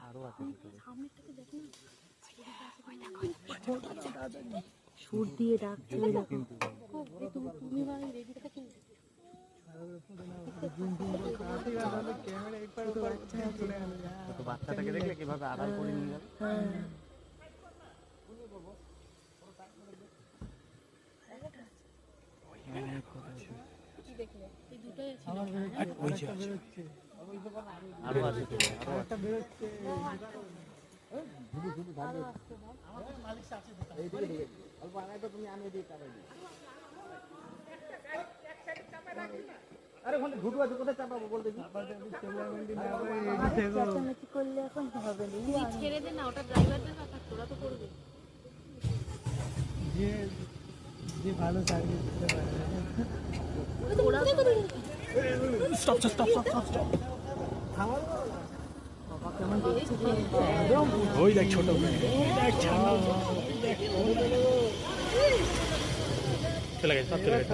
আরো আছে সুর দিয়ে ডাকছে বাচ্চাটাকে দেখলে কিভাবে আড়াল করে নিয়ে যাবে। আরো আছে আরে ওখানে ঘুটু আছে, কোথায় চাপাবো বলতে করলে এখন হবে ছেড়ে দে না, ওটা ড্রাইভারদের কথা, তোরা তো করবে। যে ভালো সার্ভিস দিতে পারে। Stop stop stop stop stop. ওই দেখ ছোট চলে গেছে, সব চলে গেছে।